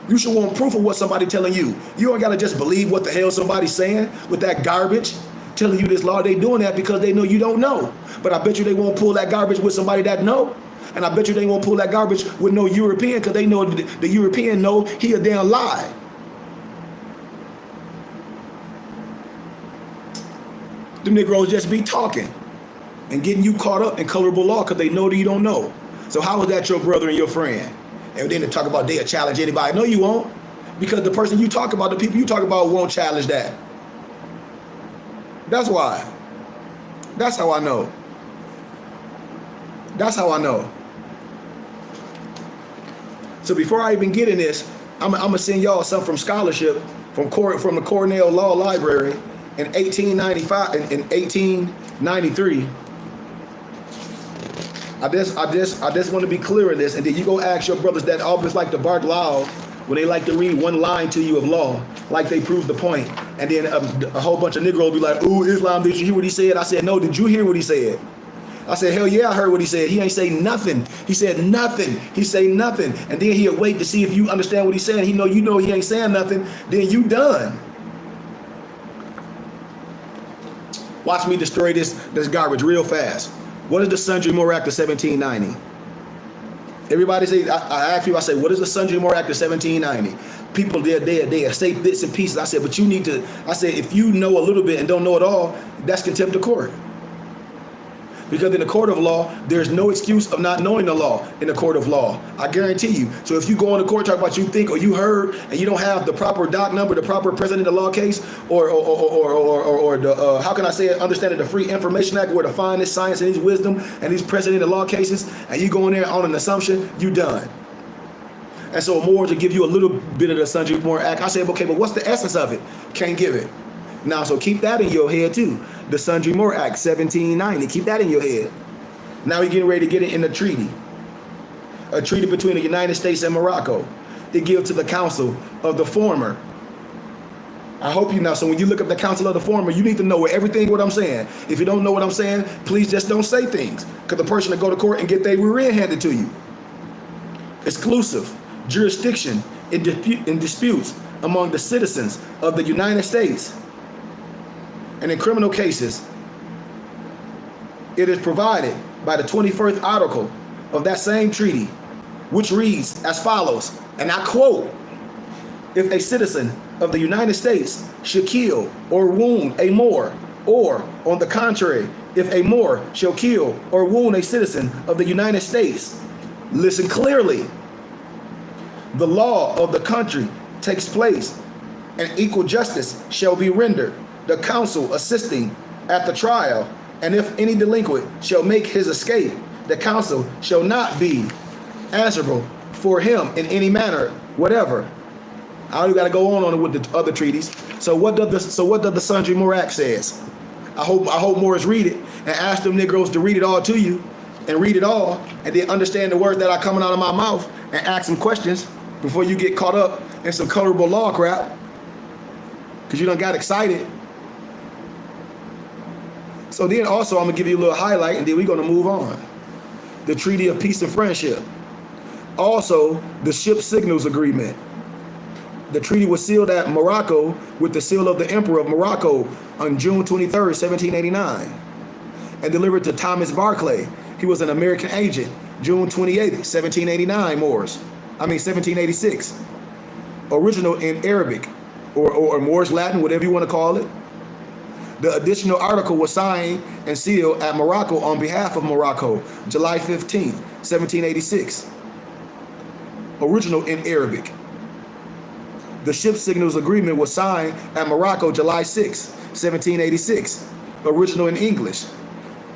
You should want proof of what somebody telling you. You don't gotta just believe what the hell somebody's saying with that garbage. Telling you this law, they doing that because they know you don't know. But I bet you they won't pull that garbage with somebody that know. And I bet you they won't pull that garbage with no European because they know the European know he a damn lie. Them Negroes just be talking and getting you caught up in colorable law because they know that you don't know. So how is that your brother and your friend? And then to talk about they'll challenge anybody. No, you won't. Because the person you talk about, the people you talk about won't challenge that. That's why. That's how I know. That's how I know. So before I even get in this, I'm gonna send y'all something from scholarship from the Cornell Law Library in 1895 in 1893. I just want to be clear in this, and then you go ask your brothers that always like to bark loud when they like to read one line to you of law, like they prove the point, and then a whole bunch of Negroes be like, "Ooh, Islam, did you hear what he said?" I said, "No, did you hear what he said?" I said, "Hell yeah, I heard what he said. He ain't say nothing. He said nothing. He say nothing, and then he'll wait to see if you understand what he's saying. You know he ain't saying nothing. Then you done. Watch me destroy this garbage real fast. What is the Sundry More Act of 1790? Everybody say, I ask you, I say, what is the Sundry More Act of 1790? People, they say bits and pieces. I said, but you need to, I said, if you know a little bit and don't know it all, that's contempt of court. Because in the court of law, there's no excuse of not knowing the law in the court of law. I guarantee you. So if you go in the court, talk about you think or you heard, and you don't have the proper doc number, the proper president of the law case, or the how can I say it? Understanding the Free Information Act, where to find this science and this wisdom and these president of law cases, and you go in there on an assumption, you done. And so more to give you a little bit of the Sundry More Act. I said, okay, but what's the essence of it? Can't give it. Now, so keep that in your head too. The Sundry More Act, 1790. Keep that in your head. Now we're getting ready to get it in the treaty. A treaty between the United States and Morocco. It gives to the council of the former. I hope you know. So when you look up the council of the former, you need to know everything what I'm saying. If you don't know what I'm saying, please just don't say things. Because the person will go to court and get their rear end handed to you. Exclusive jurisdiction in disputes among the citizens of the United States. And in criminal cases, it is provided by the 21st article of that same treaty, which reads as follows, and I quote, if a citizen of the United States should kill or wound a Moor, or on the contrary, if a Moor shall kill or wound a citizen of the United States, listen clearly, the law of the country takes place and equal justice shall be rendered, the counsel assisting at the trial, and if any delinquent shall make his escape, the counsel shall not be answerable for him in any manner whatever. I don't got to go on it with the other treaties. So what does the Sundry Morak says? I hope Morris read it and ask them Negroes to read it all to you and read it all and then understand the words that are coming out of my mouth and ask some questions before you get caught up in some colorable law crap because you done got excited. So then also I'm gonna give you a little highlight and then we're gonna move on. The Treaty of Peace and Friendship. Also, the Ship Signals Agreement. The treaty was sealed at Morocco with the seal of the Emperor of Morocco on June 23rd, 1789, and delivered to Thomas Barclay. He was an American agent, June 28th, 1789, 1786. Original in Arabic, or Moorish Latin, whatever you want to call it. The additional article was signed and sealed at Morocco on behalf of Morocco, July 15th, 1786. Original in Arabic. The Ship Signals Agreement was signed at Morocco, July 6, 1786. Original in English.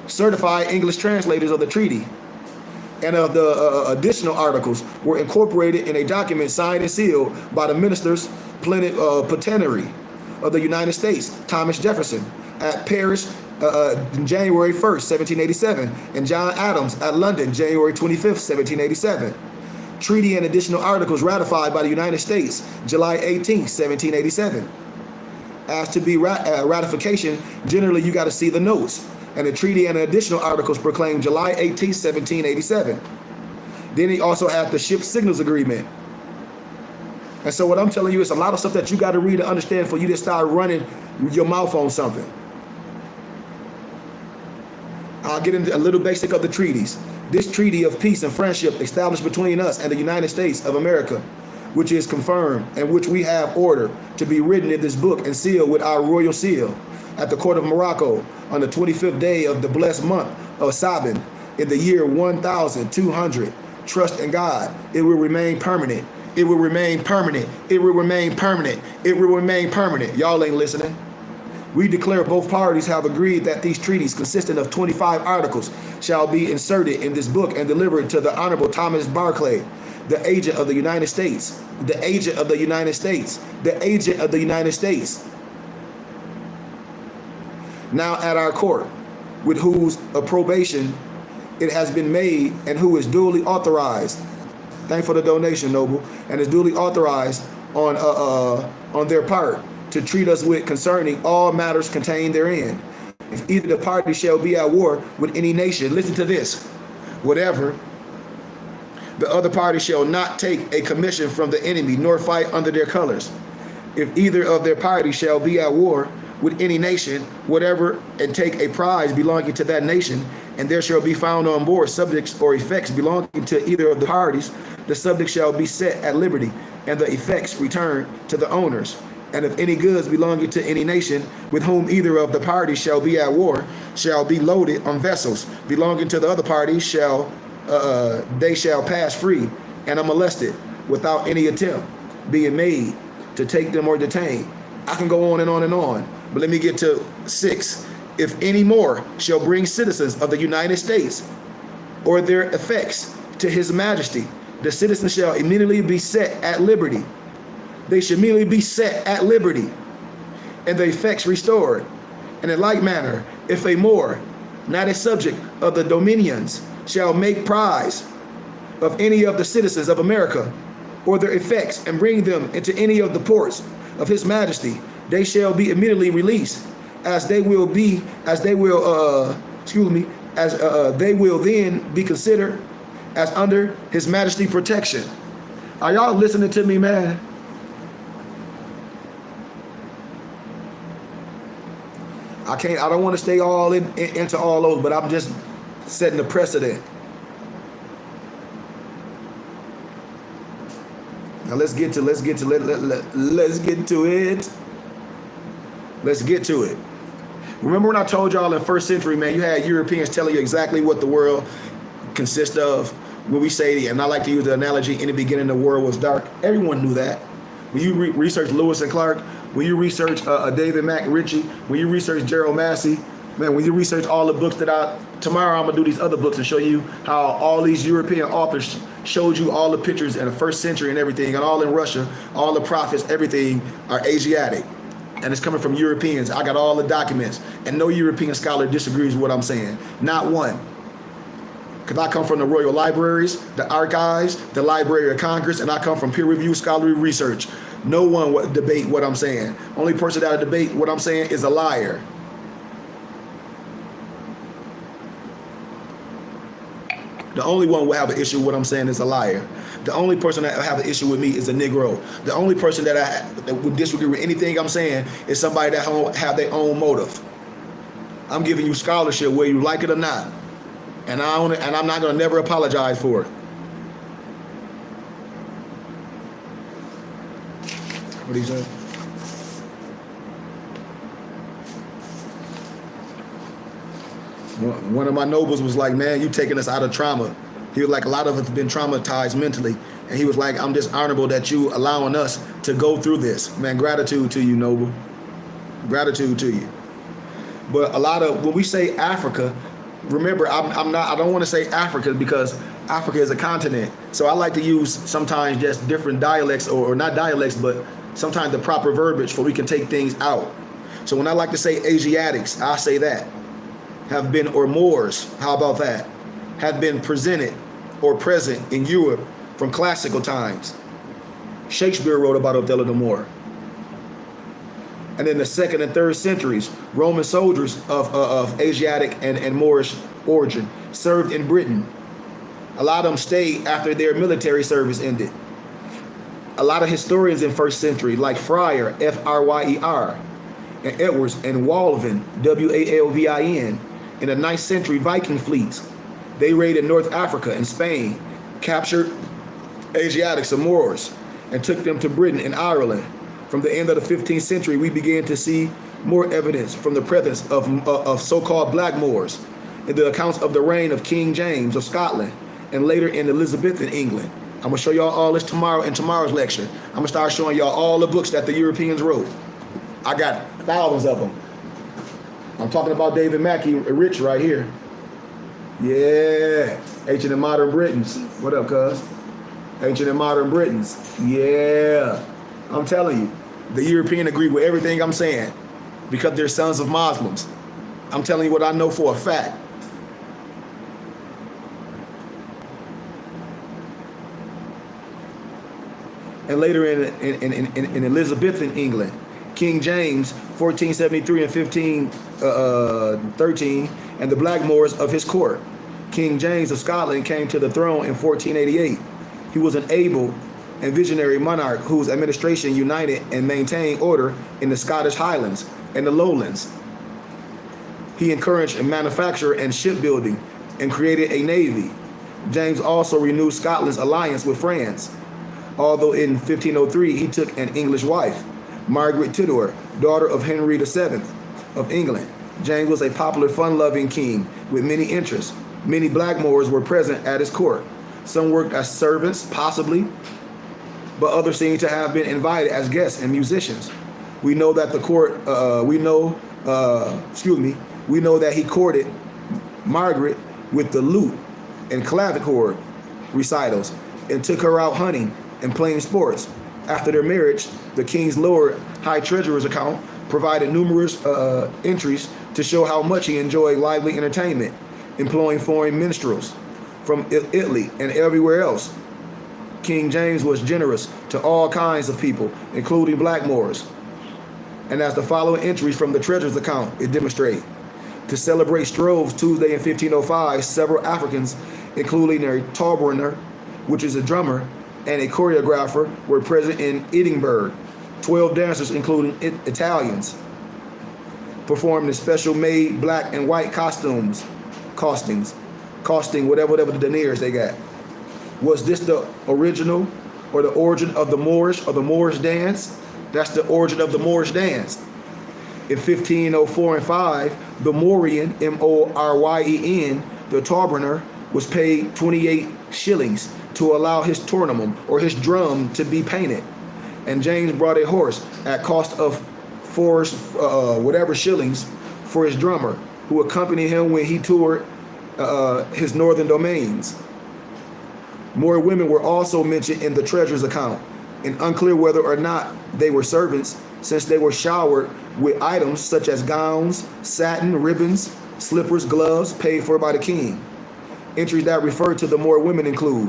Certified English translators of the treaty and of the additional articles were incorporated in a document signed and sealed by the ministers plenary of the United States, Thomas Jefferson, at Paris, January 1st, 1787, and John Adams at London, January 25th, 1787. Treaty and additional articles ratified by the United States, July 18th, 1787. As to be ratification, generally you got to see the notes. And the treaty and additional articles proclaimed July 18th, 1787. Then he also had the Ship Signals Agreement. And so what I'm telling you is a lot of stuff that you got to read and understand for you to start running your mouth on something. I'll get into a little basic of the treaties. This treaty of peace and friendship established between us and the United States of America, which is confirmed and which we have ordered to be written in this book and sealed with our royal seal at the court of Morocco on the 25th day of the blessed month of Saban in the year 1200. Trust in God. It will remain permanent. It will remain permanent. It will remain permanent. It will remain permanent. Y'all ain't listening. We declare both parties have agreed that these treaties, consisting of 25 articles, shall be inserted in this book and delivered to the Honorable Thomas Barclay, the agent of the United States. The agent of the United States. The agent of the United States. Now at our court, with whose approbation it has been made and who is duly authorized. Thank for the donation, Noble. And is duly authorized on their part to treat us with concerning all matters contained therein. If either the party shall be at war with any nation, listen to this, whatever, the other party shall not take a commission from the enemy, nor fight under their colors. If either of their parties shall be at war with any nation, whatever, and take a prize belonging to that nation, and there shall be found on board subjects or effects belonging to either of the parties, the subject shall be set at liberty, and the effects returned to the owners. And if any goods belonging to any nation with whom either of the parties shall be at war shall be loaded on vessels belonging to the other party, they shall pass free and unmolested without any attempt being made to take them or detain. I can go on and on and on, but let me get to 6. If any more shall bring citizens of the United States or their effects to His Majesty, the citizens shall immediately be set at liberty. They should immediately be set at liberty, and the effects restored. And in like manner, if a more, not a subject of the dominions, shall make prize of any of the citizens of America or their effects and bring them into any of the ports of His Majesty, they shall be immediately released, as they will then be considered as under His Majesty protection. Are y'all listening to me, man? I don't want to stay all into all those, but I'm just setting the precedent. Now let's get to it. Remember when I told y'all in first century, man, you had Europeans telling you exactly what the world consists of. When we say, and I like to use the analogy, in the beginning the world was dark. Everyone knew that. When you research Lewis and Clark, when you research David McRitchie, when you research Gerald Massey, Man, when you research all the books tomorrow I'm gonna do these other books and show you how all these European authors showed you all the pictures in the first century and everything, and all in Russia, all the prophets, everything are Asiatic. And it's coming from Europeans. I got all the documents, and no European scholar disagrees with what I'm saying. Not one. Because I come from the Royal Libraries, the Archives, the Library of Congress, and I come from peer-reviewed scholarly research. No one would debate what I'm saying. Only person that would debate what I'm saying is a liar. The only one who will have an issue with what I'm saying is a liar. The only person that will have an issue with me is a Negro. The only person that would disagree with anything I'm saying is somebody that have their own motive. I'm giving you scholarship whether you like it or not. And I'm not going to never apologize for it. What do you say? One of my nobles was like, man, you taking us out of trauma. He was like, a lot of us have been traumatized mentally. And he was like, I'm just honorable that you allowing us to go through this. Man, gratitude to you, noble. Gratitude to you. But a lot of, when we say Africa, remember, I don't want to say Africa because Africa is a continent. So I like to use sometimes just different dialects, or not dialects, but sometimes the proper verbiage, for we can take things out. So when I like to say Asiatics, I say that. Have been, or Moors, how about that? Have been presented or present in Europe from classical times. Shakespeare wrote about Othello the Moor. And in the 2nd and 3rd centuries, Roman soldiers of Asiatic and Moorish origin served in Britain. A lot of them stayed after their military service ended. A lot of historians in 1st century, like Fryer, F-R-Y-E-R, and Edwards and Walvin, W-A-L-V-I-N, in the 9th century Viking fleets. They raided North Africa and Spain, captured Asiatics and Moors, and took them to Britain and Ireland. From the end of the 15th century, we began to see more evidence from the presence of so-called black Moors in the accounts of the reign of King James of Scotland and later in Elizabethan England. I'm going to show y'all all this tomorrow in tomorrow's lecture. I'm going to start showing y'all all the books that the Europeans wrote. I got thousands of them. I'm talking about David Mackey Rich right here. Yeah. Ancient and Modern Britons. What up, cuz? Ancient and Modern Britons. Yeah. I'm telling you, the European agree with everything I'm saying because they're sons of Muslims. I'm telling you what I know for a fact. And later in Elizabethan England, King James, 1473 and 1513, and the black Moors of his court. King James of Scotland came to the throne in 1488. He was an able and visionary monarch whose administration united and maintained order in the Scottish Highlands and the Lowlands. He encouraged manufacture and shipbuilding and created a navy. James also renewed Scotland's alliance with France, although in 1503 he took an English wife, Margaret Tudor, daughter of Henry VII of England. James was a popular, fun-loving king with many interests. Many black Moors were present at his court. Some worked as servants, possibly, but others seem to have been invited as guests and musicians. We know that the court, we know that he courted Margaret with the lute and clavichord recitals and took her out hunting and playing sports. After their marriage, the king's Lord High Treasurer's account provided numerous entries to show how much he enjoyed lively entertainment, employing foreign minstrels from Italy and everywhere else. King James was generous to all kinds of people, including black Moors. And as the following entries from the treasurer's account it demonstrate, to celebrate Stroves Tuesday in 1505, several Africans, including a taberner, which is a drummer, and a choreographer, were present in Edinburgh. 12 dancers, including Italians, performed in special made black and white costing whatever the deniers they got. Was this the original or the origin of the Moorish or the Moorish dance? That's the origin of the Moorish dance. In 1504 and 5, the Moorian, M-O-R-Y-E-N, the taberner, was paid 28 shillings to allow his tournament or his drum to be painted. And James brought a horse at cost of 4 whatever shillings for his drummer. who accompanied him when he toured his northern domains. More women were also mentioned in the treasurer's account, and unclear whether or not they were servants, since they were showered with items such as gowns, satin, ribbons, slippers, gloves, paid for by the king. Entries that refer to the Moor women include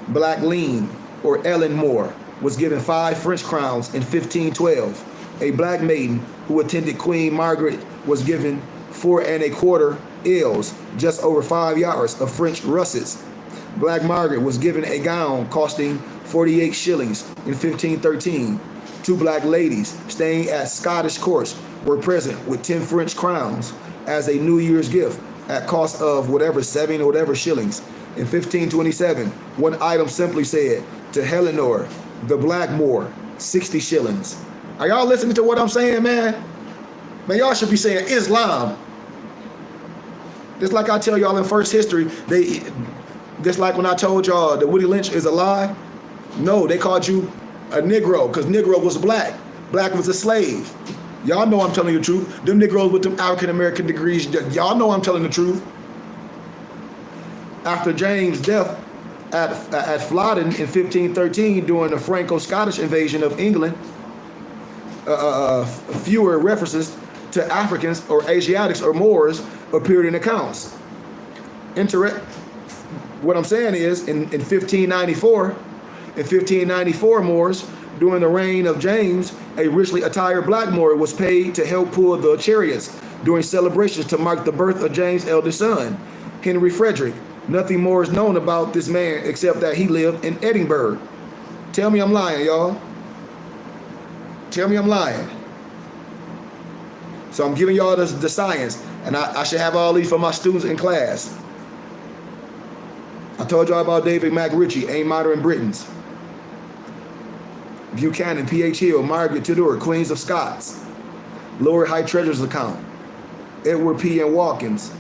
Black Lean, or Ellen Moore, was given 5 French crowns in 1512. A black maiden who attended Queen Margaret was given 4¼ ells, just over 5 yards of French russets. Black Margaret was given a gown costing 48 shillings in 1513. 2 black ladies staying at Scottish courts were present with 10 French crowns as a New Year's gift at cost of whatever 7 or whatever shillings. In 1527, one item simply said, to Eleanor, the Blackmore, 60 shillings. Are y'all listening to what I'm saying, man? Man, y'all should be saying Islam. Just like I tell y'all in First History, just like when I told y'all that Woody Lynch is a lie. No, they called you a Negro because Negro was black. Black was a slave. Y'all know I'm telling you the truth. Them Negroes with them African-American degrees, y'all know I'm telling the truth. After James' death at Flodden in 1513 during the Franco-Scottish invasion of England, fewer references to Africans or Asiatics or Moors appeared in accounts. What I'm saying is, in 1594, Moors, during the reign of James, a richly attired black Moor was paid to help pull the chariots during celebrations to mark the birth of James' eldest son, Henry Frederick. Nothing more is known about this man except that he lived in Edinburgh. Tell me I'm lying, y'all. Tell me I'm lying. So I'm giving y'all the science, and I should have all these for my students in class. I told y'all about David MacRitchie, A Modern Britons. Buchanan, P.H. Hill, Margaret Tudor, Queens of Scots. Lower High Treasurer's account. Edward P. and Watkins.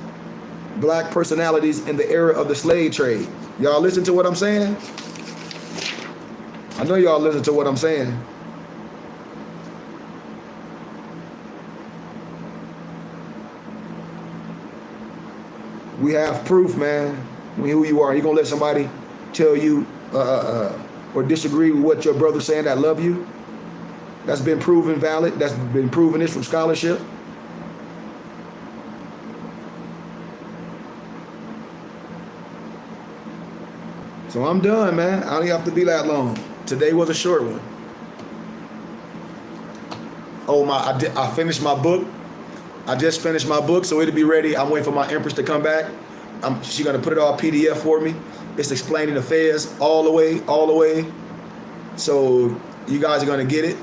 Black personalities in the era of the slave trade. Y'all listen to what I'm saying? I know y'all listen to what I'm saying. We have proof, man. Who you are. You gonna let somebody tell you or disagree with what your brother's saying that love you? That's been proven valid. That's been proven this from scholarship. So I'm done, man. I don't even have to be that long. Today was a short one. Oh I finished my book. I just finished my book, so it'll be ready. I'm waiting for my Empress to come back. She's gonna put it all PDF for me. It's explaining the feds all the way. So you guys are gonna get it.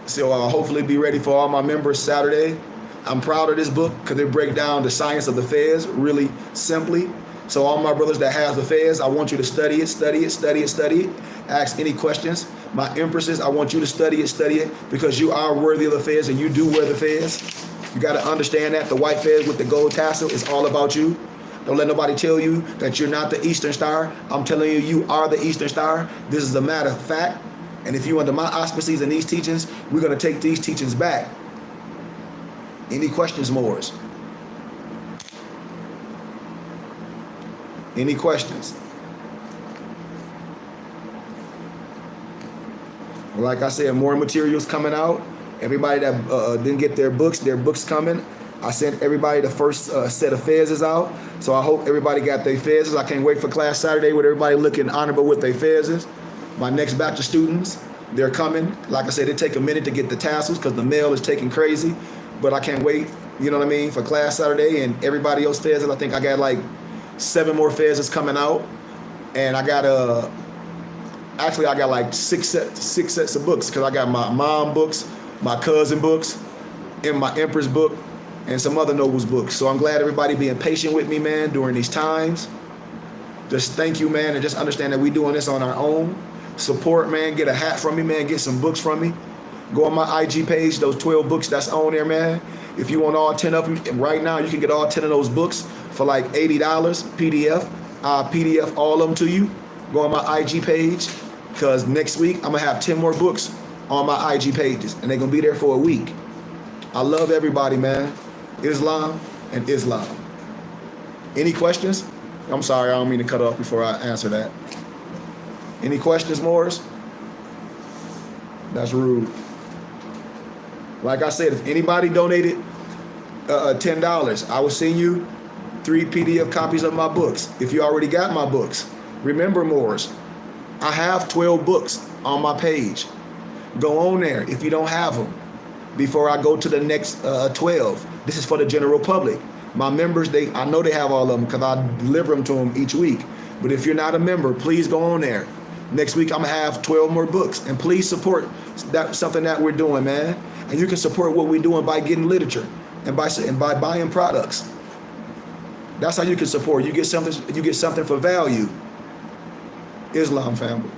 So I'll hopefully be ready for all my members Saturday. I'm proud of this book because it breaks down the science of the feds really simply. So all my brothers that have the feds, I want you to study it. Ask any questions. My Empresses, I want you to study it because you are worthy of the feds and you do wear the feds. You got to understand that the white fez with the gold tassel is all about you. Don't let nobody tell you that you're not the Eastern Star. I'm telling you, you are the Eastern Star. This is a matter of fact. And if you're under my auspices and these teachings, we're going to take these teachings back. Any questions, Moors? Any questions? Well, like I said, more materials coming out. Everybody that didn't get their books coming. I sent everybody the first set of fezzes out. So I hope everybody got their fezzes. I can't wait for class Saturday with everybody looking honorable with their fezzes. My next batch of students, they're coming. Like I said, it take a minute to get the tassels because the mail is taking crazy. But I can't wait, you know what I mean, for class Saturday and everybody else fezzes. I think I got like 7 more fezzes coming out. And I got actually I got like six sets of books because I got my mom books, my cousin books, and my Empress book, and some other nobles books. So I'm glad everybody being patient with me, man, during these times. Just thank you, man, and just understand that we doing this on our own. Support, man. Get a hat from me, man. Get some books from me. Go on my IG page, those 12 books that's on there, man. If you want all 10 of them, and right now you can get all 10 of those books for like $80 PDF. I'll PDF all of them to you. Go on my IG page, because next week I'm going to have 10 more books on my IG pages, and they're going to be there for a week. I love everybody, man. Islam and Islam. Any questions? I'm sorry, I don't mean to cut off before I answer that. Any questions, Morris? That's rude. Like I said, if anybody donated $10, I will send you 3 PDF copies of my books. If you already got my books, remember, Morris, I have 12 books on my page. Go on there if you don't have them before I go to the next 12. This is for the general public. My members, I know they have all of them because I deliver them to them each week. But if you're not a member, please go on there. Next week, I'm going to have 12 more books. And please support something that we're doing, man. And you can support what we're doing by getting literature and by buying products. That's how you can support. You get something for value. Islam family.